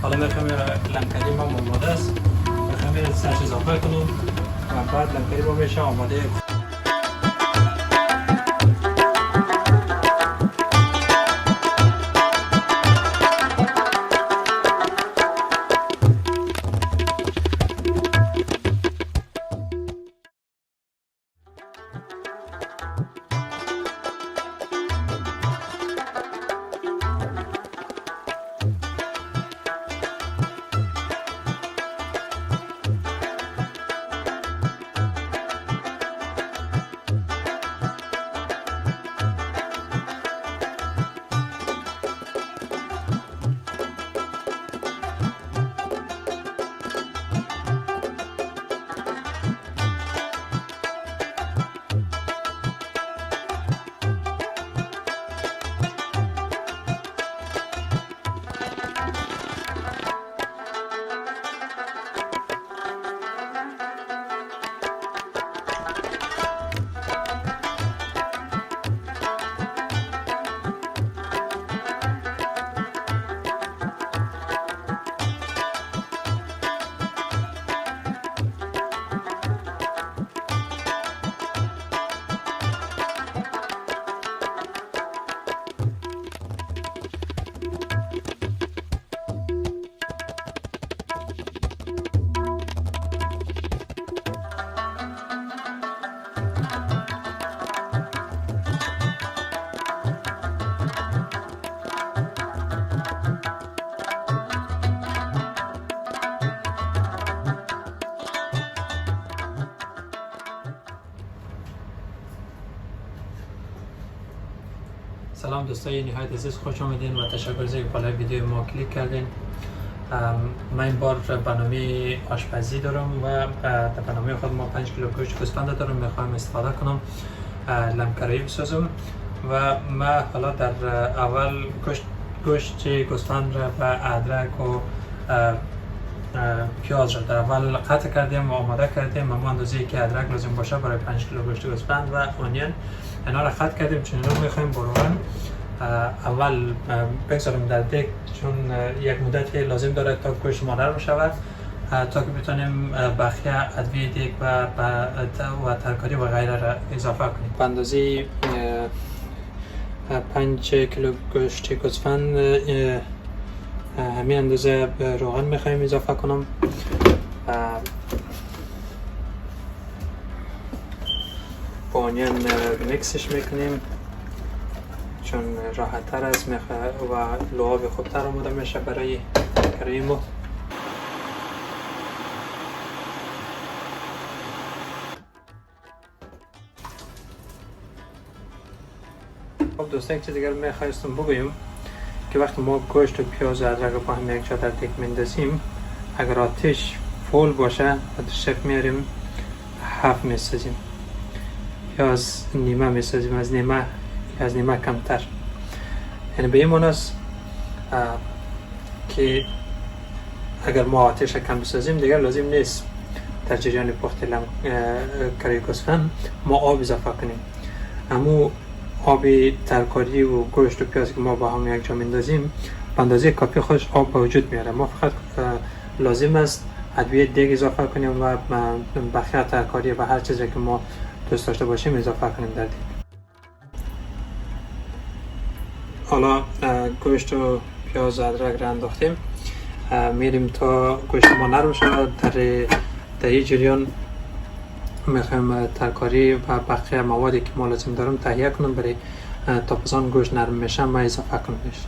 حالا میخوایم لمکری ما آماده است، میخوایم سرش اضافه کنم و بعد لمکری ما میشه آماده. سلام دوستای نهایت عزیز، خوش آمدین و تشکر از اینکه بالای ویدیو ما کلیک کردین. من این بار برنامه آشپزی دارم و در برنامه خود ما 5 کیلو گوشت گوسفند دارم، میخوام استفاده کنم کرایی بسازم و من حالا در اول گوشت گوسفند را و ادرک و پیاز را در اول قطع کردیم و آماده کردیم. اما اندازه‌ای که ادرک لازم باشه برای 5 کیلو گوشت گوسفند و اونین اینا را قطع کردیم. چون رو میخوایم بروغن اول بگذاریم در دیگ، چون یک مدتی لازم داره تا گوشت ما نرم شود تا که بتونیم بقیه ادویه دیگ و ترکاری و غیره را اضافه کنیم. به اندازه 5 کیلو گوشت گوسفند همین اندازه روغن میخوایم اضافه کنم. با اونین میکسش میکنیم چون راحت تر است و لعاب خوبتر آماده میشه برای کرایی ما. خب دوستان، یک چیز دیگر میخواستم بگویم که وقتی ما گوشت و پیاز و ادرک رو با هم یک جا در دیگ میندازیم، اگر آتش فول باشه و در شف میاریم 7 میسازیم یا از نیمه میسازیم، از نیمه کمتر. یعنی به این معنی است که اگر ما آتش کم بسازیم دیگر لازم نیست در جریان پخت کرایی گوسفند ما آب اضافه کنیم. اما آب ترکاری و گوشت و پیاز که ما با هم یک جا میندازیم به اندازه کافی خودش آب به وجود میاره. ما فقط لازم است ادویه دیگ اضافه کنیم و بقیه ترکاری و هر چیزی که ما دوست داشته باشیم اضافه کنیم در دیگ. حالا گوشت و پیاز و ادرک را انداختیم، میریم تا گوشت ما نرم شود. در این جریان میخوایم ترکاری و بقیه موادی که ما لازم دارم تهیه کنم برای تا پسان گوشت نرم میشه ما اضافه کنیمش.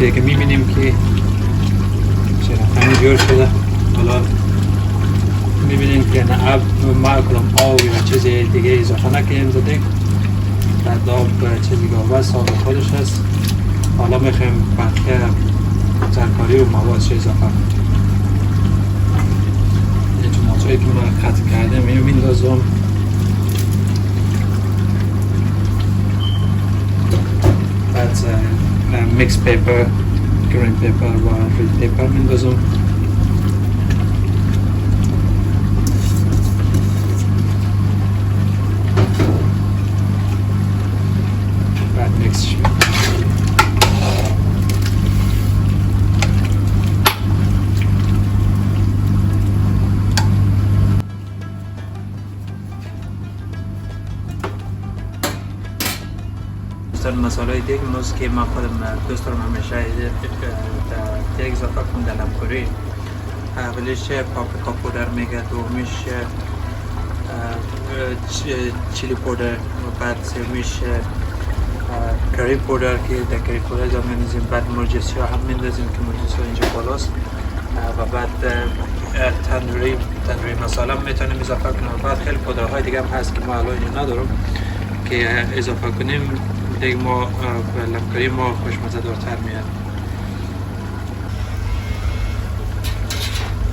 دیگه میبینیم که چرا جور شده. حالا میبینیم که نه ما کلم آبی و چیزی دیگه اضافه نکنیم زده. بعد آب چیزی گاوه سابق خودش هست. حالا میخوایم بقیه ترکاری و موادش اضافه کنیم. این توماتایی که ما قطع کردیم اینو میندازم. بعد میکس پیپر، گرین پیپر و رید پیپر میندازم. بعد میکس شد. مسائل دیگه موز که من خودم دوست دارم همیشه دیگه اضافه کنم در لامکوری. اولیش پاپریکا پودر میگه، دومیش چیلی پودر و بعد سومیش کری پودر که در کری پودر هم میندازیم. بعد مرچ سیاه هم میندازیم که مرچ سیاه اینجا بالاست. و بعد تندوری مساله هم میتونیم اضافه کنیم. بعد خیلی پودرهای دیگه هم هست که ما الان اینجا ندارم که اضافه کنیم. دیگه ما لامکوری ما خوشمزه دارتر میاد.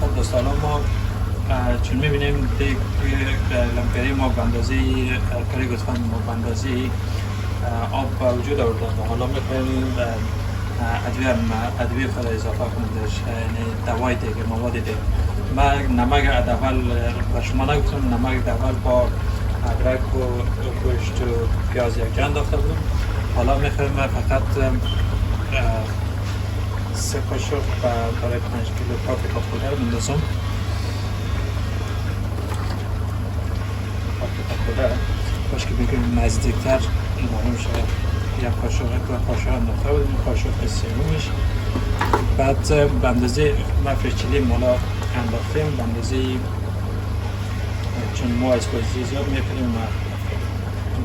خب دوستان ما چون میبینیم دیگه لامکوری ما به اندازه کری گوسفند ما به اندازه آب به وجود آورده و حالا میخوایم ادویه خود اضافه کنیم درش، یعنی دوای دیگه، مواد دیگه. من نمک اول به شما نگفتم، نمک اول با ادرک و گوشت و پیاز یکجا انداخته بودم. حالا میخوایم فقط 3 قاشق برای 5 کیلو پاپریکا پودر میندازم. پاپریکا پودر باش که بگیم نزدیکتر معلوم شده. یک قاشق انداخته بودیم، قاشق سومیش. بعد به اندازه ما فرش چیلی مالا انداختیم، به اندازه چون ما آشپزی زیاد میکنیم و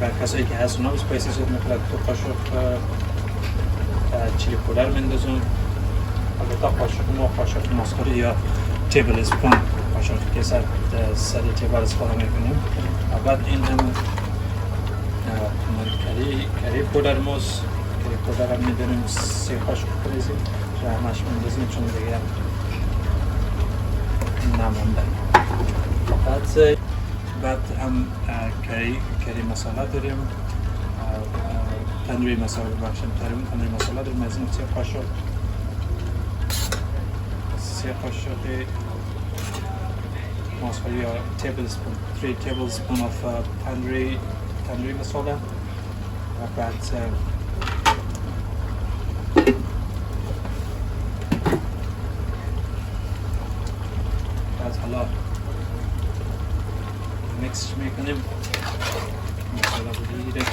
بر کسایی که هست اونا اسپایسی زیاد میکنن. 2 قاشق چیلی پودر میندازم. البته قاشق ما قاشق مسخره یا تیبل اسپون، قاشق که سر تیبل استفاده میکنیم. و بعد این هم کری پودر موز، کری پودر هم میدونیم 3 قاشق بریزیم، همش میندازیم چون دیگه نمونده. بعد هم کری مساله داریم، تندوری مساله بخشیم. تندوری مساله داریم از این 3 قاشق مساله یا 3 tablespoon of تندوری مساله. و بعد حالا میکس میکنیم مساله بگیره.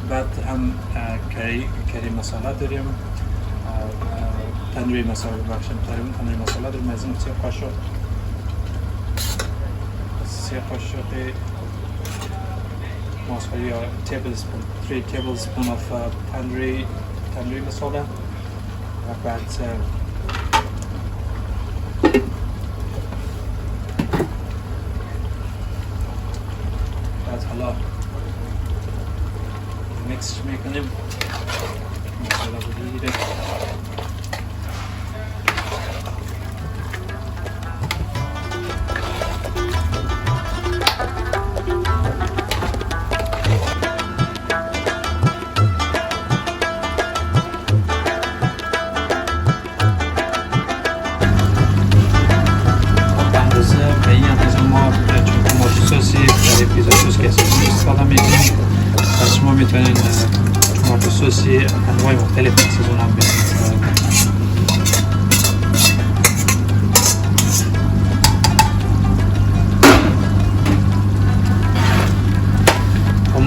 بعد هم کری مساله داریم، تندوری مساله بخشیم. تندوری مساله داریم از این 3 قاشق مساله یا 3 tablespoon of تندوری مساله. و بعد حالا میکس میکنیم مساله بگیره. پیزا سس که استفاده میکنیم. پس شما میتونین توماتو سوسی انواع مختلف از اون هم استفاده کنید.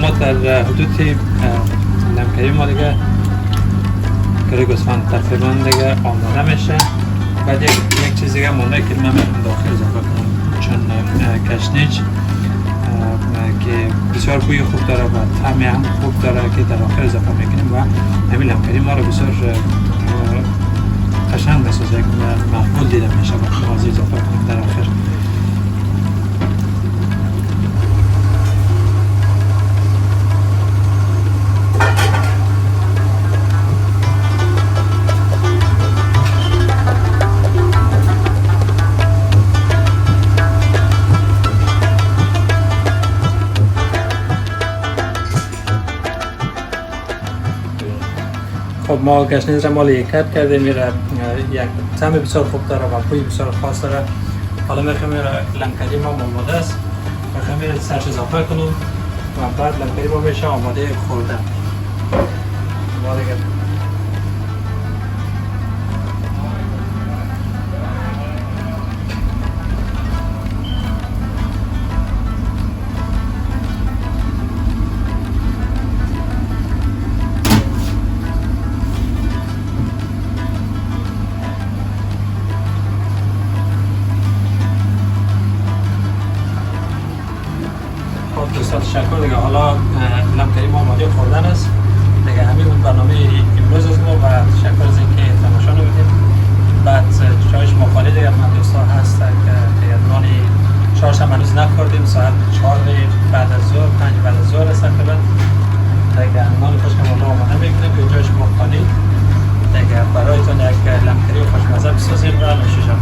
ما در حدود لامکوری ما دیگه کری گوسفند تقریبا دیگه آماده میشه. بعد یک چیز دیگه مونده که من داخل اضافه کنم چون گشنیج که بسیار بوی خوب داره و طعم هم خوب داره که در آخر اضافه میکنیم و همین لامکری ما رو بسیار قشنگ میسازه، یک مقبول دیده میشه وقتی ما اضافه کنیم در آخر. خب ما گشنیز را مال یک کت کردیم، میره یک طعم بسیار خوب داره و بوی بسیار خاص داره. حالا میخوایم لامکری ما آماده است، میخوایم سرش اضافه کنیم و بعد لامکری ما میشه آماده خوردن. دوستان تشکر دیگه. حالا لامکری ما آماده خوردن است دیگه. همین اون برنامه امروز از ما و تشکر از اینکه تماشا نمودید. بعد چایش مخالی دیگه من دوستا هست که نان چهارشنبه هنوز نخوردیم، ساعت 4 بعد از ظهر 5 بعد از ظهر است تقریبا دیگه. نان خوشمزه ما آماده میکنیم که جایش مخالی دیگه برایتون یک لامکری خوشمزه بسازیم و نوشیدن.